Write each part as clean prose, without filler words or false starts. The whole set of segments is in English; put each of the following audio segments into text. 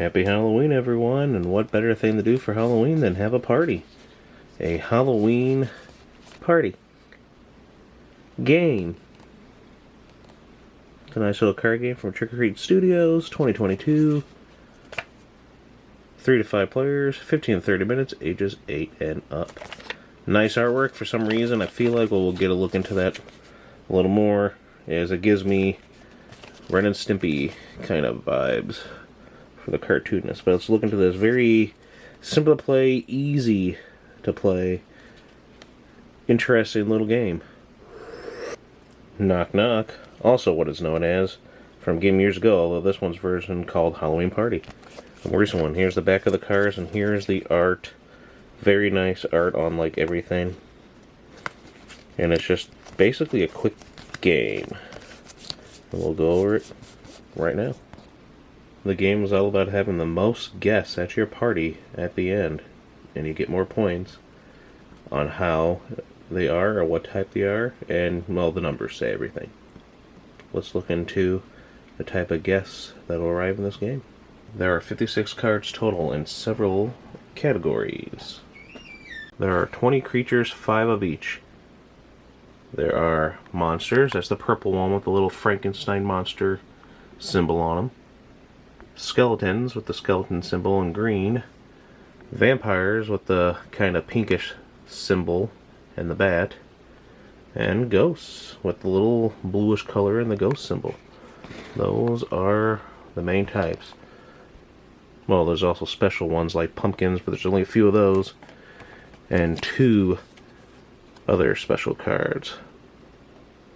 Happy Halloween, everyone, and what better thing to do for Halloween than have a party? A Halloween party game. It's a nice little card game from Trick or Treat Studios, 2022. 3 to 5 players, 15 to 30 minutes, ages 8 and up. Nice artwork. For some reason, I feel like we'll get a look into that a little more, as it gives me Ren and Stimpy kind of vibes for the cartoonness. But let's look into this. Very simple to play, easy to play, interesting little game. Knock Knock, also what is known as, from game years ago, although this one's version called Halloween Party. A more recent one. Here's the back of the cards, and here's the art. Very nice art on like everything. And it's just basically a quick game. And we'll go over it right now. The game is all about having the most guests at your party at the end. And you get more points on how they are, or what type they are, and, well, the numbers say everything. Let's look into the type of guests that will arrive in this game. There are 56 cards total in several categories. There are 20 creatures, 5 of each. There are monsters, that's the purple one with the little Frankenstein monster symbol on them. Skeletons with the skeleton symbol in green. Vampires with the kind of pinkish symbol and the bat. And ghosts with the little bluish color and the ghost symbol. Those are the main types. Well, there's also special ones like pumpkins, but there's only a few of those. And 2 other special cards.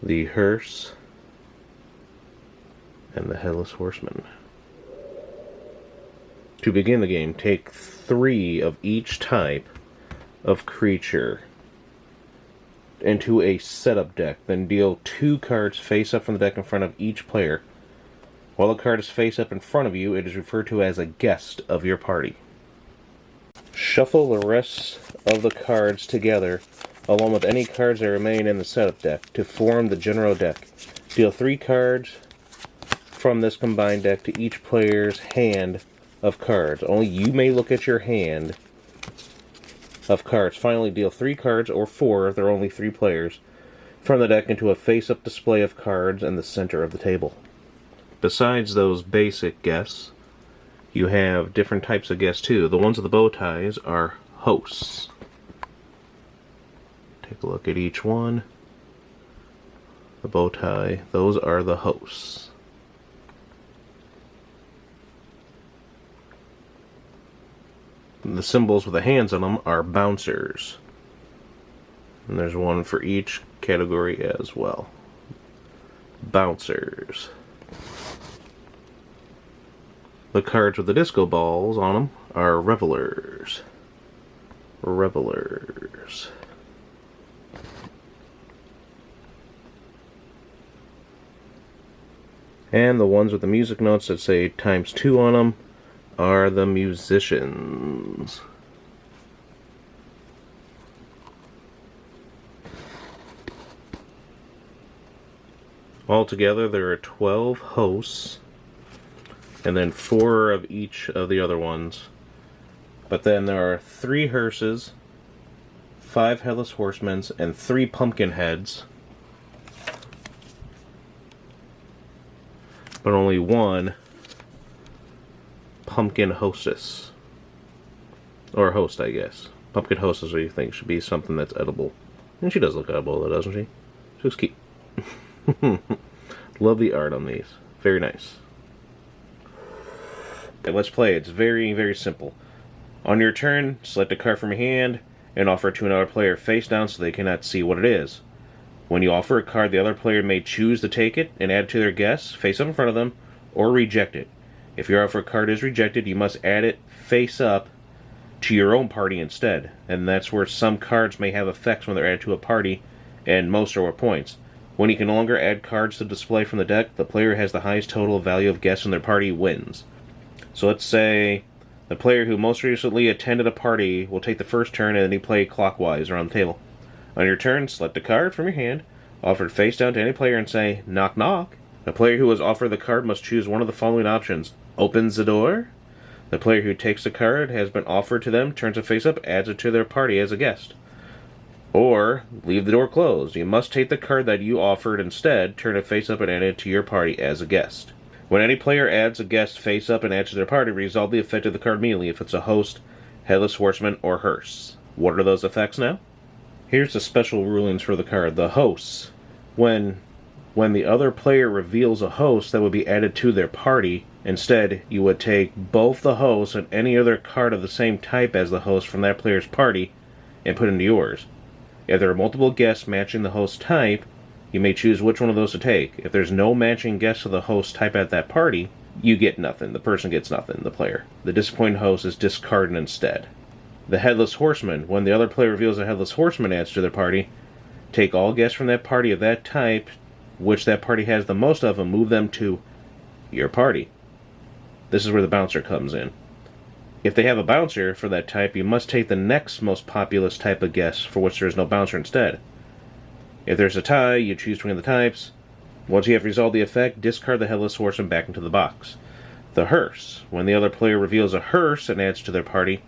The hearse and the headless horseman. To begin the game, take 3 of each type of creature into a setup deck. Then deal 2 cards face up from the deck in front of each player. While the card is face up in front of you, it is referred to as a guest of your party. Shuffle the rest of the cards together, along with any cards that remain in the setup deck, to form the general deck. Deal 3 cards from this combined deck to each player's hand of cards. Only you may look at your hand of cards. Finally, deal 3 cards, or 4 if there are only 3 players, from the deck into a face-up display of cards in the center of the table. Besides those basic guests, you have different types of guests too. The ones with the bow ties are hosts. Take a look at each one. The bow tie, those are the hosts. The symbols with the hands on them are bouncers. And there's one for each category as well. Bouncers. The cards with the disco balls on them are revelers. Revelers. And the ones with the music notes that say ×2 on them are the musicians. Altogether, there are 12 hosts, and then 4 of each of the other ones. But then there are 3 hearses, 5 headless horsemen, and 3 pumpkin heads. But only 1 pumpkin hostess. Or host, I guess. Pumpkin hostess, what do you think? Should be something that's edible. And she does look edible, though, doesn't she? She looks cute. Love the art on these. Very nice. Okay, let's play. It's very, very simple. On your turn, select a card from your hand and offer it to another player face down so they cannot see what it is. When you offer a card, the other player may choose to take it and add it to their guess, face up in front of them, or reject it. If your offered card is rejected, you must add it face up to your own party instead. And that's where some cards may have effects when they're added to a party, and most are worth points. When you can no longer add cards to display from the deck, the player has the highest total value of guests in their party wins. So let's say the player who most recently attended a party will take the first turn, and then you play clockwise around the table. On your turn, select a card from your hand, offer it face down to any player, and say, knock knock. The player who was offered the card must choose one of the following options. Opens the door, The player who takes the card has been offered to them, turns it face up, adds it to their party as a guest. Or, leave the door closed. You must take the card that you offered instead, turn it face up, and add it to your party as a guest. When any player adds a guest face up and adds to their party, resolve the effect of the card immediately if it's a host, headless horseman, or hearse. What are those effects now? Here's the special rulings for the card. The hosts. When the other player reveals a host that would be added to their party, instead, you would take both the host and any other card of the same type as the host from that player's party and put into yours. If there are multiple guests matching the host type, you may choose which one of those to take. If there's no matching guest to the host type at that party, you get nothing. The person gets nothing, the player. The disappointed host is discarded instead. The Headless Horseman. When the other player reveals a Headless Horseman adds to their party, take all guests from that party of that type, which that party has the most of, and move them to your party. This is where the bouncer comes in. If they have a bouncer for that type, you must take the next most populous type of guest for which there is no bouncer instead. If there's a tie, you choose between the types. Once you have resolved the effect, discard the Headless Horseman back into the box. The hearse. When the other player reveals a hearse and adds to their party,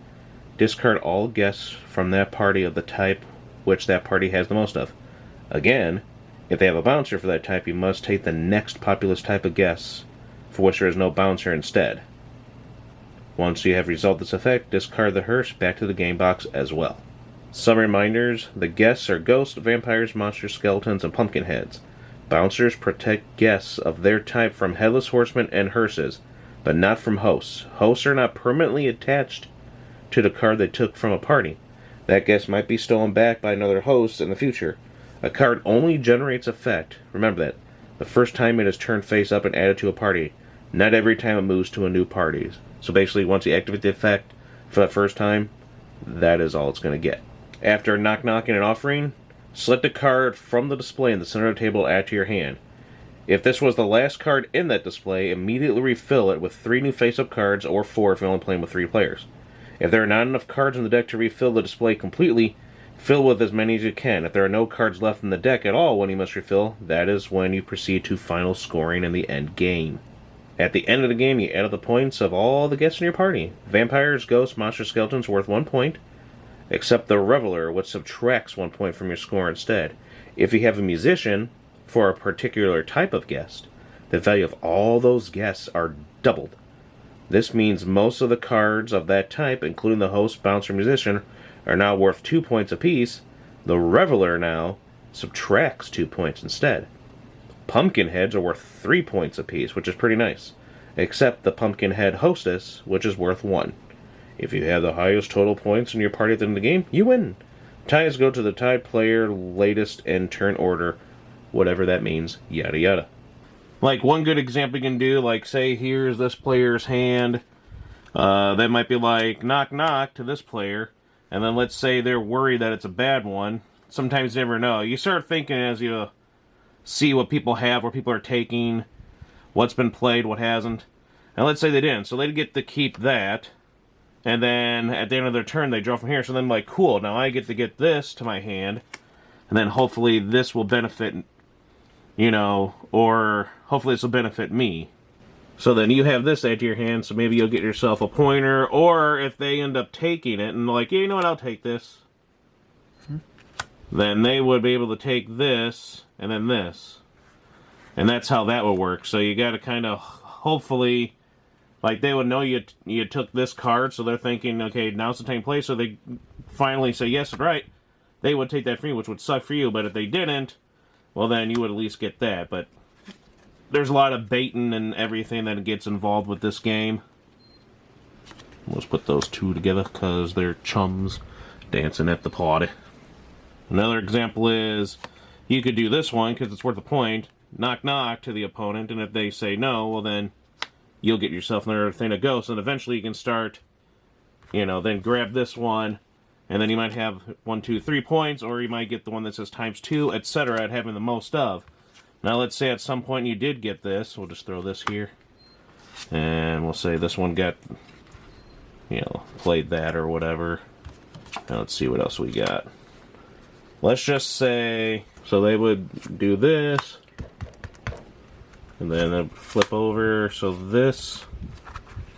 discard all guests from that party of the type which that party has the most of. Again, if they have a bouncer for that type, you must take the next populous type of guests for which there is no bouncer instead. Once you have resolved this effect, discard the hearse back to the game box as well. Some reminders: the guests are ghosts, vampires, monsters, skeletons, and pumpkin heads. Bouncers protect guests of their type from headless horsemen and hearses, but not from hosts. Hosts are not permanently attached to the card they took from a party. That guest might be stolen back by another host in the future. A card only generates effect, remember that, the first time it is turned face up and added to a party, not every time it moves to a new party. So basically, once you activate the effect for that first time, that is all it's going to get. After knocking and offering, select a card from the display in the center of the table to add to your hand. If this was the last card in that display, immediately refill it with 3 new face-up cards, or 4 if you're only playing with 3 players. If there are not enough cards in the deck to refill the display completely, fill with as many as you can. If there are no cards left in the deck at all when you must refill, that is when you proceed to final scoring in the end game. At the end of the game, you add up the points of all the guests in your party. Vampires, ghosts, monsters, skeletons worth 1 point, except the Reveler, which subtracts 1 point from your score instead. If you have a musician for a particular type of guest, the value of all those guests are doubled. This means most of the cards of that type, including the host, bouncer, musician, are now worth 2 points apiece. The Reveler now subtracts 2 points instead. Pumpkin heads are worth 3 points apiece, which is pretty nice, except the pumpkin head hostess, which is worth 1. If you have the highest total points in your party at the end of the game, you win. Ties go to the tied player latest in turn order, whatever that means, yada yada. Like, one good example you can do, like, say here's this player's hand, that might be like knock knock to this player, and then let's say they're worried that it's a bad one. Sometimes you never know. You start thinking as you see what people have, what people are taking, what's been played, what hasn't. And let's say they didn't, so they get to keep that, and then at the end of their turn they draw from here, so then like, cool, now I get to get this to my hand, and then hopefully this will benefit, you know, or hopefully this will benefit me. So then you have this add to your hand, so maybe you'll get yourself a pointer, or if they end up taking it and like, yeah, you know what, I'll take this, then they would be able to take this and then this. And that's how that would work. So you got to kind of, hopefully, like they would know you took this card, so they're thinking, okay, now's the time to play, so they finally say, yes, right. They would take that for you, which would suck for you, but if they didn't, well then you would at least get that. But there's a lot of baiting and everything that gets involved with this game. Let's put those two together, because they're chums dancing at the party. Another example is, you could do this one, because it's worth a point, knock knock to the opponent, and if they say no, well then, you'll get yourself another thing to go, so then eventually you can start, you know, then grab this one, and then you might have 1, 2, 3 points, or you might get the one that says ×2, etc. at having the most of. Now let's say at some point you did get this, we'll just throw this here, and we'll say this one got, you know, played that or whatever. Now let's see what else we got. Let's just say, so they would do this, and then they'd flip over, so this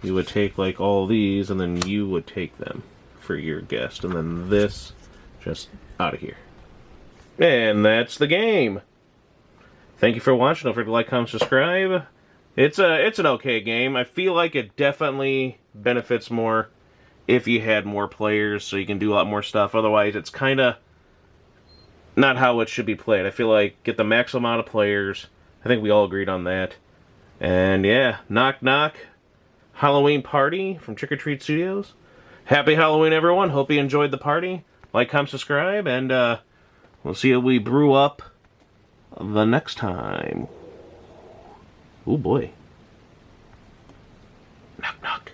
you would take like all these, and then you would take them for your guest, and then this just out of here. And that's the game. Thank you for watching. Don't forget to like, comment, subscribe. It's an okay game. I feel like it definitely benefits more if you had more players, so you can do a lot more stuff. Otherwise, it's kind of not how it should be played. I feel like get the maximum amount of players. I think we all agreed on that. And yeah, knock knock. Halloween Party from Trick or Treat Studios. Happy Halloween, everyone. Hope you enjoyed the party. Like, comment, subscribe, and we'll see if we brew up the next time. Oh boy. Knock knock.